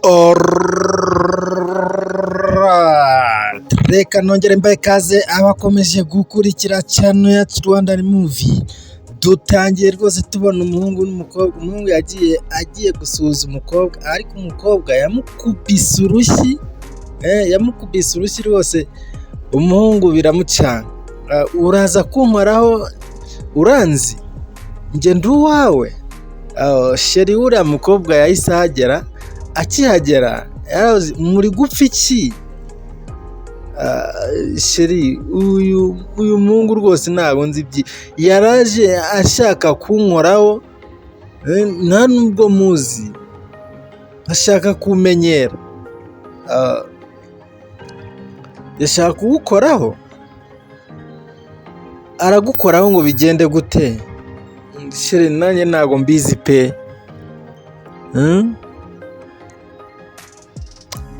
Alright. Reka nongere mbaye ikaze abakomeje gukurikira channel ya Rwandan Movie. Dutangiye rwose tubona umuhungu n'umukobwa. Umuhungu agiye gusuhuza umukobwa, ariko umukobwa yamukubise urushyi. Yamukubise urushyi rwose. Umuhungu biramucanga. Uraza kunkoraho uranzi? Nge ndi uwawe. Sheri uriya mukobwa yahise ahagera. Akihagera muri gupfa iki? Sheri uyu muhungu rwose ntabwo nzi ibyi yaraje ashaka kunkoraho, nta nubwo muzi, ashaka kumenyera, yashaka kugukoraho. Aragukoraho ngo bigende gute? Sheri nanjye ntabwo mbizi pe.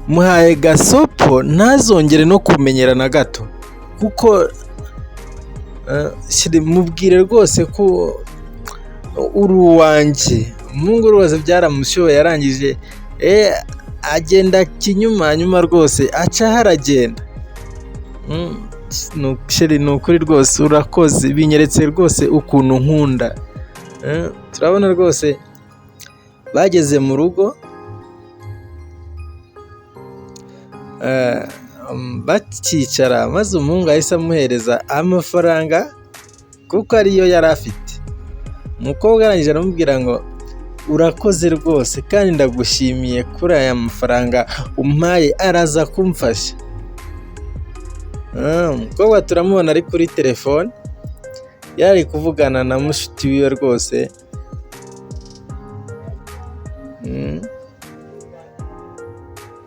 Muhaye gasopo ntazongere no kumenyera na gato, kuko mubwire rwose ko uri uwanjye. Umuhungu rwose byaramushoboye, yarangije agenda kinyuma rwose aca haragenda. Sheri ni ukuri rwose urakoze, binyeretse rwose ukuntu nkunda. Turabona rwose bageze mu rugo, bakicara, maze umuhungu ahise amuhereza amafaranga kuko ariyo yari afite. Umukobwa arangije aramubwira ngo urakoze rwose kandi ndagushimiye kuri aya mafaranga umpaye, araza kumfasha. Umukobwa turamubona ari kuri telefone, yari kuvugana na mushuti wiwe rwose.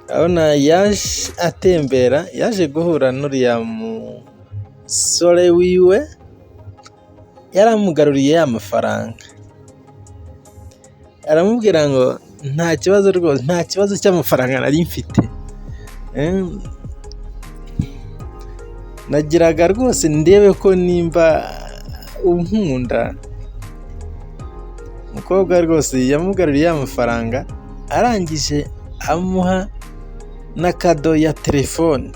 Abona yaje atembera, yaje guhura n'uriya musore wiwe, yaramugaruriye ya mafaranga. Aramubwira ngo nta kibazo rwose, nta kibazo cy'amafaranga nari mfite. Nagiraga rwose ndebe ko nimba unkunda. Umukobwa rwose yamugaruriye ya mafaranga, arangije amuha na kado ya telefone.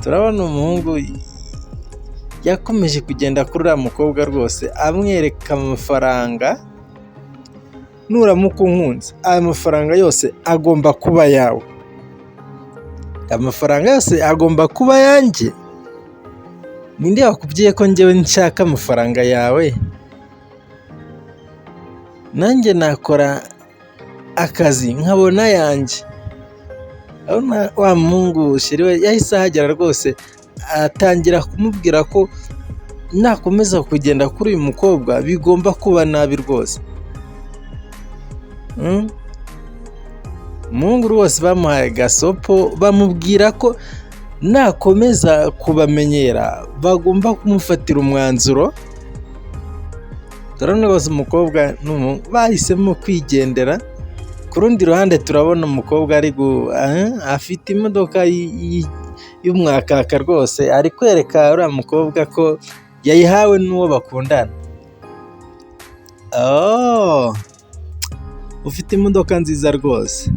Turabona umuhungu yakomeje kugenda kuri uriya mukobwa rwose amwereka amafaranga. Nuramuka unkunze, aya mafaranga yose agomba kuba yawe. Amafaranga yose agomba kuba yanjye. Ninde wakubwiye ko njyewe nshaka amafaranga yawe? Nanjye nakora akazi nkabona yanjye. Wa muhungu Sheri we yahise ahagera rwose, atangira kumubwira ko nakomeza kugenda kuri uyu mukobwa bigomba kuba nabi rwose. Umuhungu rwose bamuhaye gasopo, bamubwira ko nakomeza kubamenyera bagomba kumufatira umwanzuro. Turabona rwose umukobwa bahisemo kwigendera. Ku rundi ruhande turabona umukobwa afite imodoka y'umwakaka rwose, ari kwereka uriya mukobwa ko yayihawe n'uwo bakundana. Ufite imodoka nziza rwose.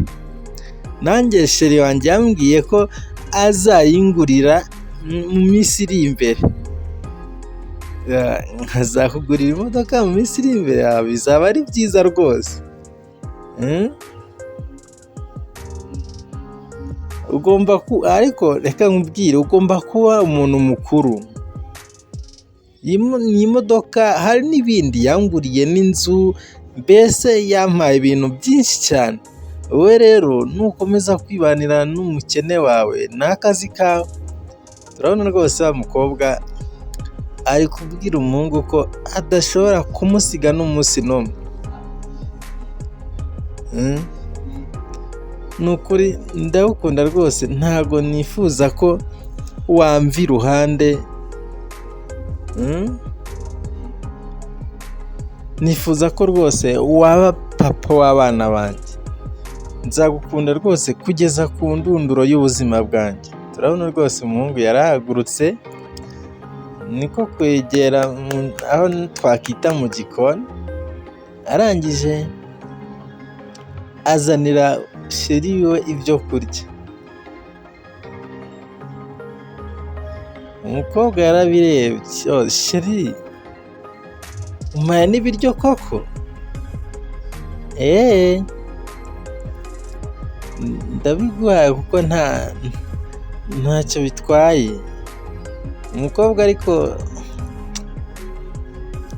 Nanjye Sheri wanjye yambwiye ko azayingurira mu minsi iri imbere. Nkazakugurira imodoka mu minsi iri imbere, bizaba ari byiza rwose. Ariko reka nkubwire, ugomba kuba umuntu mukuru. Iyi modoka hari n'ibindi yanguriye, n'inzu, mbese yampaye ibintu byinshi cyane. Wowe rero nukomeza kwibanira n'umukene wawe ni akazi kawe. Turabona rwose wa mukobwa ari kubwira umuhungu ko adashobora kumusiga n'umunsi n'umwe. Ni ukuri ndagukunda rwose, ntabwo nifuza ko wamva iruhande. Nifuza ko rwose waba papa w'abana banjye. Nzagukunda rwose kugeza ku ndunduro y'ubuzima bwanjye. Turabona rwose umuhungu yarahagurutse, niko kwegera aho twakita mu gikoni. Arangije azanira sheri we ibyo kurya. Umukobwa yarabirebye, sheri umpaye n'ibiryo koko? Ndabiguhaye kuko ntacyo bitwaye. Umukobwa ariko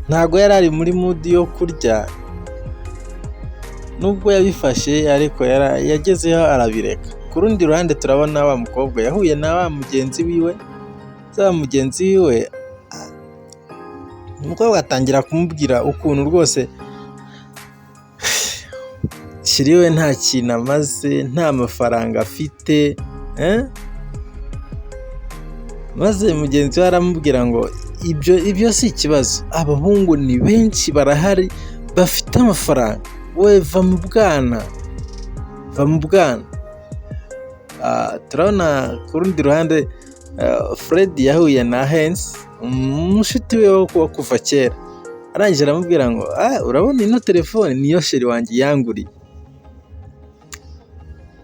ntago yari ari muri mood yo kurya, nubwo yabifashe ariko yagezeho arabireka. Ku rundi ruhande turabona wa mukobwa yahuye na wa mugenzi wiwe, umukobwa atangira kumubwira ukuntu rwose sheri we nta kintu amaze, nta mafaranga afite, maze mugenzi we aramubwira ngo ibyo si ikibazo, abahungu ni benshi barahari bafite amafaranga, we va mu bwana. Turabona ku rundi ruhande Fred yahuye na Hensi, umushuti we wo kuva kera, arangije aramubwira ngo urabona ino telefone niyo sheri wanjye yanguriye.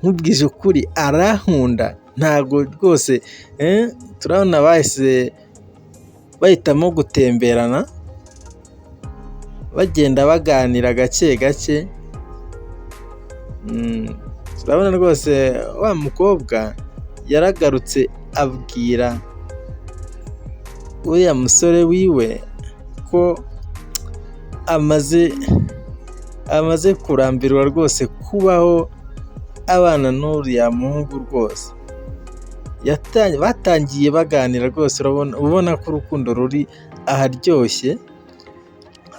Nkubwije ukuri arankunda, ntago rwose turabona bahitamo gutemberana, bagenda baganira gake gake. Turabona rwose wa mukobwa yaragarutse abwira uriya musore wiwe ko amaze kurambirwa rwose kubaho abana n'uriya muhungu rwose. Batangiye baganira rwose, ubona ko urukundo ruri aharyoshye.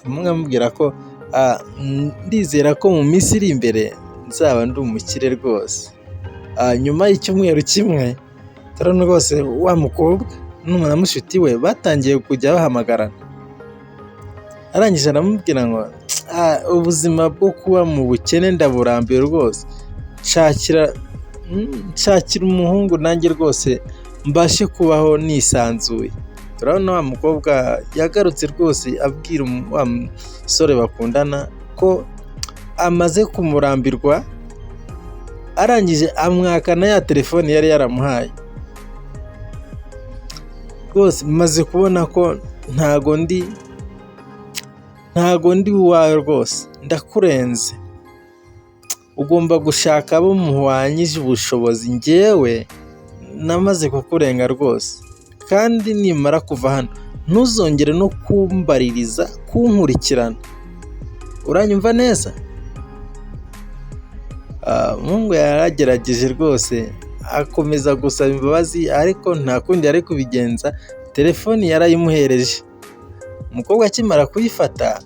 Hamwe amubwira ko ndizera ko mu minsi iri imbere nzaba ndi umukire rwose. Nyuma y'icyumweru kimwe turabona rwose wa mukobwa n'umushuti we batangiye kujya bahamagarana. Arangije aramubwira ngo ubuzima bwo kuba mu bukene ndaburambiwe rwose, nshakira umuhungu nanjye rwose mbashe kubaho nisanzuye. Turabona wa mukobwa yagarutse rwose abwira wa musore bakundana ko amaze kumurambirwa, arangije amwakana ya telefone yari yaramuhaye. Rwose maze kubona ko ntago ndi uwawe rwose, ndakurenze, ugomba gushaka abo muhwanyije ubushobozi, njyewe namaze kukurenga rwose, kandi nimara kuva hano ntuzongere no kumbaririza kunkurikirana. Uranyumva neza? Umuhungu yaragerageje rwose akomeza gusaba imbabazi, ariko nta kundi yari kubigenza, telefoni yarayimuhereje. Umukobwa akimara kuyifata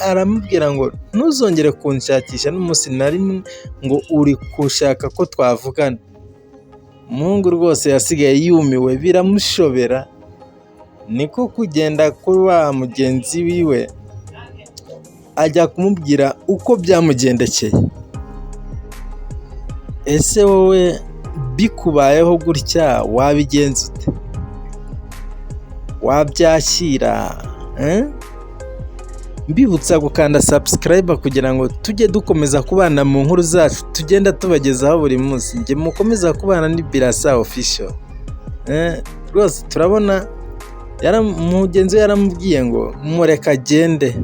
aramubwira ngo ntuzongere kunshakisha n'umunsi na rimwe ngo uri gushaka ko twavugana. Umuhungu rwose yasigaye yumiwe, biramushobera. Niko kugenda kuri wa mugenzi wiwe ajya kumubwira uko byamugendekeye. Ese wowe bikubayeho gutya wabigenza ute? Wabyakira? Mbibutsa gukanda subscribe kugira ngo tujye dukomeza kubana mu nkuru zacu tugenda tubagezaho buri munsi. Njye mukomeza kubana ni Birasa Official. Rwose turabona mugenzi we yaramubwiye ngo mureka agende,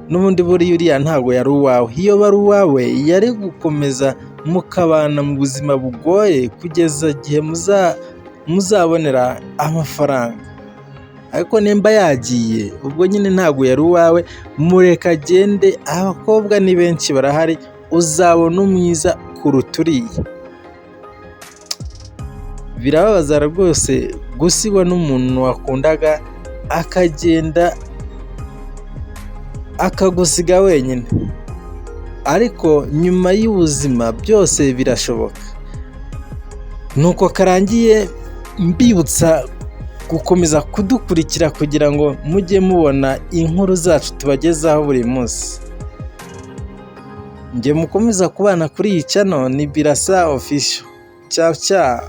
n'ubundi buriya uriya ntabwo yari uwawe. Iyo bari uwawe yari gukomeza mukabana mu buzima bugoye kugeza igihe muzabonera amafaranga, ariko nimba yagiye ubwo nyine ntabwo yari uwawe, mureka agende. Abakobwa ni benshi barahari, uzabona umwiza kuruta uriya. Birababaza rwose gusigwa n'umuntu wakundaga akagenda akagusiga wenyine, ariko nyuma y'ubuzima byose birashoboka. Nuko karangiye, mbibutsa gukomeza kudukurikira kugira ngo mujye mubona inkuru zacu tubagezaho buri munsi. Njye mukomeza kubana kuri iyi channel ni Birasa Official. Ciao ciao.